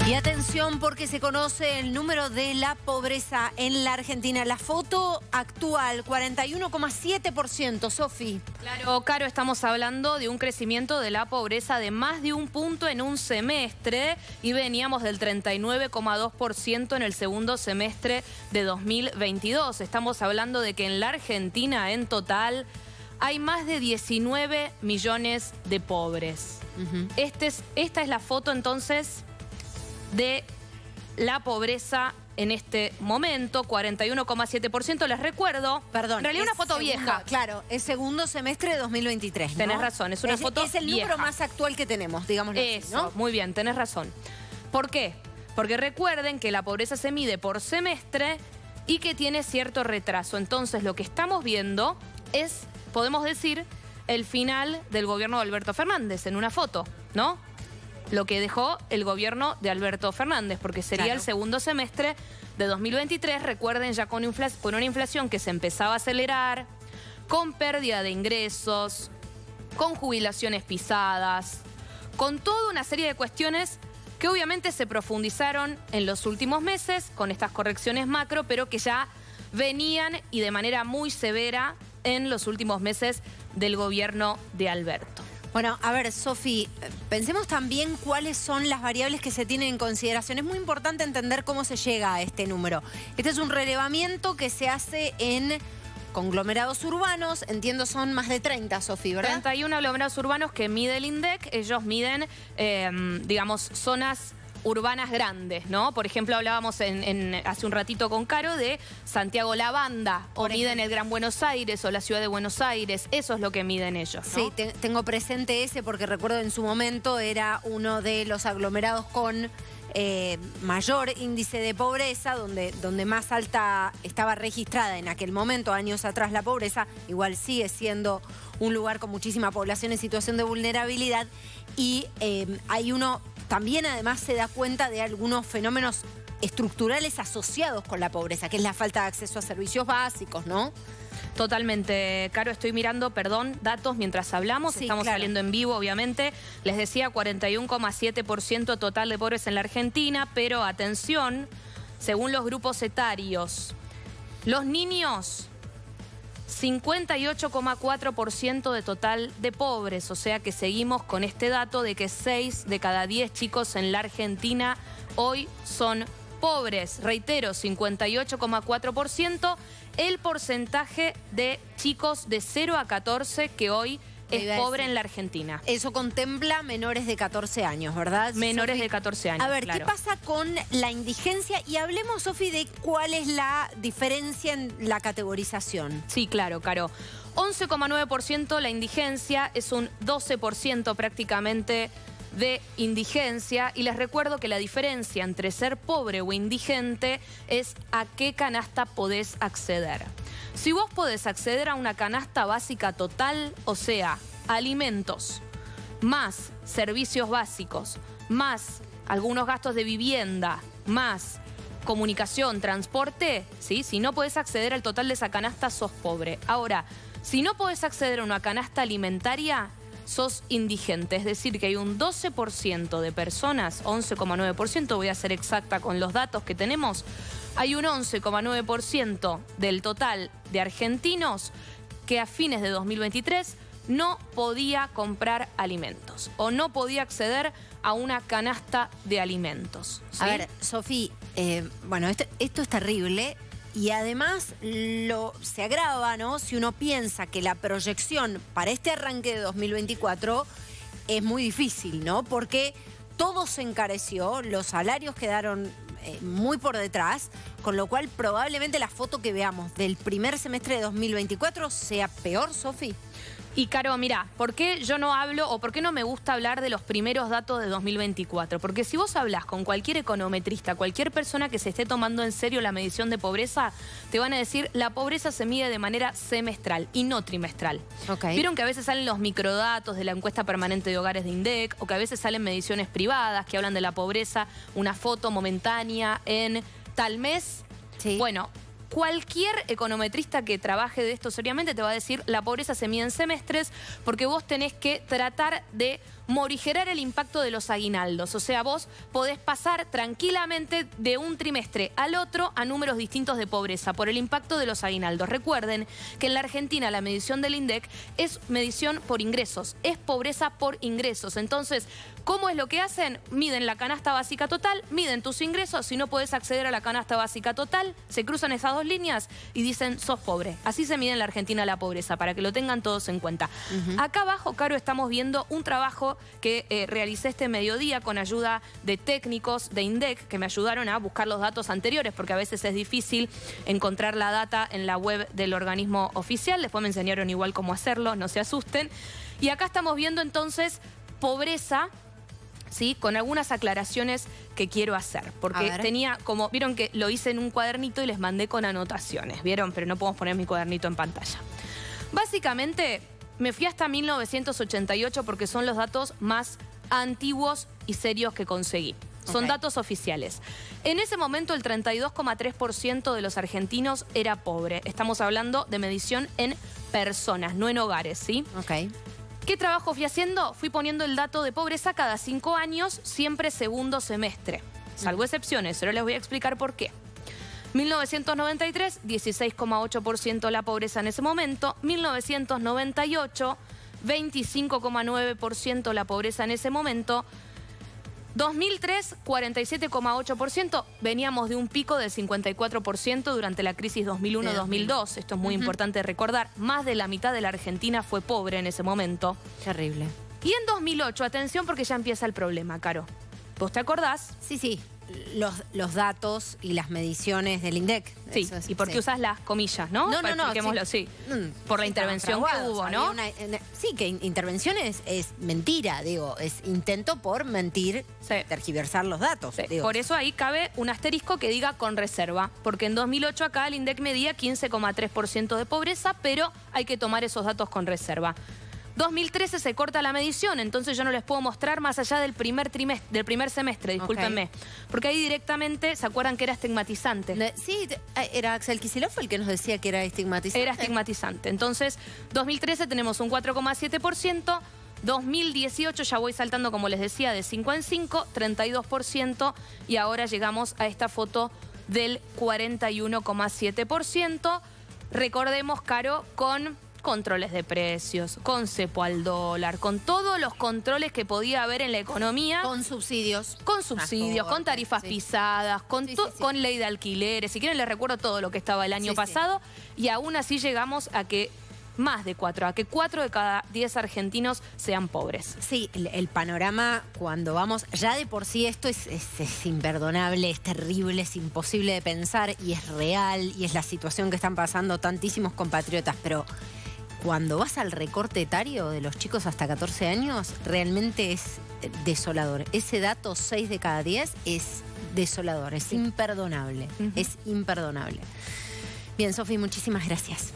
Y atención porque se conoce el número de la pobreza en la Argentina. La foto actual, 41,7%, Sofi. Claro, Caro, estamos hablando de un crecimiento de la pobreza de más de un punto en un semestre y veníamos del 39,2% en el segundo semestre de 2022. Estamos hablando de que en la Argentina en total hay más de 19 millones de pobres. Esta es la foto entonces de la pobreza en este momento, 41,7%. Les recuerdo, perdón, en realidad una foto vieja. Claro, es segundo semestre de 2023, ¿no? Tenés razón, es una foto Es el vieja. número más actual que tenemos, digámoslo así, ¿no? Muy bien, tenés razón. ¿Por qué? Porque recuerden que la pobreza se mide por semestre y que tiene cierto retraso. Entonces, lo que estamos viendo es, podemos decir, el final del gobierno de Alberto Fernández en una foto, ¿no? Lo que dejó el gobierno de Alberto Fernández, porque sería el segundo semestre de 2023, recuerden, ya con una inflación que se empezaba a acelerar, con pérdida de ingresos, con jubilaciones pisadas, con toda una serie de cuestiones que obviamente se profundizaron en los últimos meses con estas correcciones macro, pero que ya venían y de manera muy severa en los últimos meses del gobierno de Alberto. Bueno, a ver, Sofi, pensemos también cuáles son las variables que se tienen en consideración. Es muy importante entender cómo se llega a este número. Este es un relevamiento que se hace en conglomerados urbanos. Entiendo son más de 30, Sofi, ¿verdad? 31 aglomerados urbanos que mide el INDEC. Ellos miden, digamos, zonas urbanas grandes, ¿no? Por ejemplo, hablábamos hace un ratito con Caro de Santiago La Banda, o miden el Gran Buenos Aires o la Ciudad de Buenos Aires. Eso es lo que miden ellos, ¿no? Sí, tengo presente ese porque recuerdo en su momento era uno de los aglomerados con mayor índice de pobreza, donde más alta estaba registrada en aquel momento, años atrás, la pobreza. Igual sigue siendo un lugar con muchísima población en situación de vulnerabilidad y hay uno también además se da cuenta de algunos fenómenos estructurales asociados con la pobreza, que es la falta de acceso a servicios básicos, ¿no? Totalmente, Caro, estoy mirando, perdón, datos mientras hablamos, Sí, estamos saliendo en vivo, obviamente. Les decía 41,7% total de pobres en la Argentina, pero atención, según los grupos etarios, los niños, 58,4% de total de pobres, o sea que seguimos con este dato de que 6 de cada 10 chicos en la Argentina hoy son pobres. Reitero, 58,4%, el porcentaje de chicos de 0 a 14 que hoy es pobre en la Argentina. Eso contempla menores de 14 años, ¿verdad? Menores de 14 años, A ver, claro. ¿qué pasa con la indigencia? Y hablemos, Sofi, de cuál es la diferencia en la categorización. Sí, claro, Caro. 11,9% la indigencia, es un 12% prácticamente de indigencia. Y les recuerdo que la diferencia entre ser pobre o indigente es a qué canasta podés acceder. Si vos podés acceder a una canasta básica total, o sea, alimentos, más servicios básicos, más algunos gastos de vivienda, más comunicación, transporte, ¿sí? Si no podés acceder al total de esa canasta, sos pobre. Ahora, si no podés acceder a una canasta alimentaria, sos indigente. Es decir, que hay un 12% de personas, 11,9%, voy a ser exacta con los datos que tenemos, hay un 11,9% del total de argentinos que a fines de 2023 no podía comprar alimentos o no podía acceder a una canasta de alimentos, ¿sí? A ver, Sofi, bueno, esto es terrible y además se agrava, ¿no? Si uno piensa que la proyección para este arranque de 2024 es muy difícil, ¿no? Porque todo se encareció, los salarios quedaron muy por detrás, con lo cual probablemente la foto que veamos del primer semestre de 2024 sea peor, Sofi. Y Caro, mira, ¿por qué yo no hablo o por qué no me gusta hablar de los primeros datos de 2024? Porque si vos hablás con cualquier econometrista, cualquier persona que se esté tomando en serio la medición de pobreza, te van a decir la pobreza se mide de manera semestral y no trimestral. Vieron que a veces salen los microdatos de la encuesta permanente de hogares de INDEC o que a veces salen mediciones privadas que hablan de la pobreza, una foto momentánea en tal mes. Sí. Bueno, cualquier econometrista que trabaje de esto seriamente te va a decir la pobreza se mide en semestres porque vos tenés que tratar de morigerar el impacto de los aguinaldos. O sea, vos podés pasar tranquilamente de un trimestre al otro a números distintos de pobreza por el impacto de los aguinaldos. Recuerden que en la Argentina la medición del INDEC es medición por ingresos, es pobreza por ingresos. Entonces, ¿cómo es lo que hacen? Miden la canasta básica total, miden tus ingresos, si no podés acceder a la canasta básica total, se cruzan esas dos líneas y dicen sos pobre. Así se mide en la Argentina la pobreza, para que lo tengan todos en cuenta. Acá abajo, Caro, estamos viendo un trabajo que realicé este mediodía con ayuda de técnicos de INDEC que me ayudaron a buscar los datos anteriores, porque a veces es difícil encontrar la data en la web del organismo oficial. Después me enseñaron igual cómo hacerlo, no se asusten. Y acá estamos viendo entonces pobreza, ¿sí? Con algunas aclaraciones que quiero hacer. Porque tenía como, vieron que lo hice en un cuadernito y les mandé con anotaciones, ¿vieron? Pero no podemos poner mi cuadernito en pantalla. Básicamente, me fui hasta 1988 porque son los datos más antiguos y serios que conseguí. Son datos oficiales. En ese momento el 32,3% de los argentinos era pobre. Estamos hablando de medición en personas, no en hogares, ¿sí? ¿Qué trabajo fui haciendo? Fui poniendo el dato de pobreza cada 5 años, siempre segundo semestre. Salvo excepciones, ahora les voy a explicar por qué. 1993, 16,8% la pobreza en ese momento. 1998, 25,9% la pobreza en ese momento. 2003, 47,8%. Veníamos de un pico del 54% durante la crisis 2001-2002. Esto es muy importante recordar. Más de la mitad de la Argentina fue pobre en ese momento. Terrible. Y en 2008, atención porque ya empieza el problema, Caro. ¿Vos te acordás? Sí, sí. Los datos y las mediciones del INDEC. Sí, y por qué usas las comillas, ¿no? No. Expliquémoslo, sí. Por la intervención que hubo, ¿no? Sí, que intervención es mentira, digo, es intento por mentir, tergiversar los datos. Sí. Digo. Por eso ahí cabe un asterisco que diga con reserva, porque en 2008 acá el INDEC medía 15,3% de pobreza, pero hay que tomar esos datos con reserva. 2013 se corta la medición, entonces yo no les puedo mostrar más allá del primer semestre, discúlpenme. Porque ahí directamente, ¿se acuerdan que era estigmatizante? Sí, era Axel Kicillof el que nos decía que era estigmatizante. Era estigmatizante. Entonces, 2013 tenemos un 4,7%, 2018 ya voy saltando, como les decía, de 5 en 5, 32%, y ahora llegamos a esta foto del 41,7%. Recordemos, Caro, con controles de precios, con cepo al dólar, con todos los controles que podía haber en la economía. Con subsidios. Con subsidios, con tarifas pisadas, con ley de alquileres. Si quieren les recuerdo todo lo que estaba el año pasado. Y aún así llegamos a que que 4 de cada 10 argentinos sean pobres. Sí, el panorama cuando vamos, ya de por sí esto es imperdonable, es terrible, es imposible de pensar y es real y es la situación que están pasando tantísimos compatriotas, pero cuando vas al recorte etario de los chicos hasta 14 años, realmente es desolador. Ese dato, 6 de cada 10, es desolador, es imperdonable, es imperdonable. Bien, Sofi, muchísimas gracias.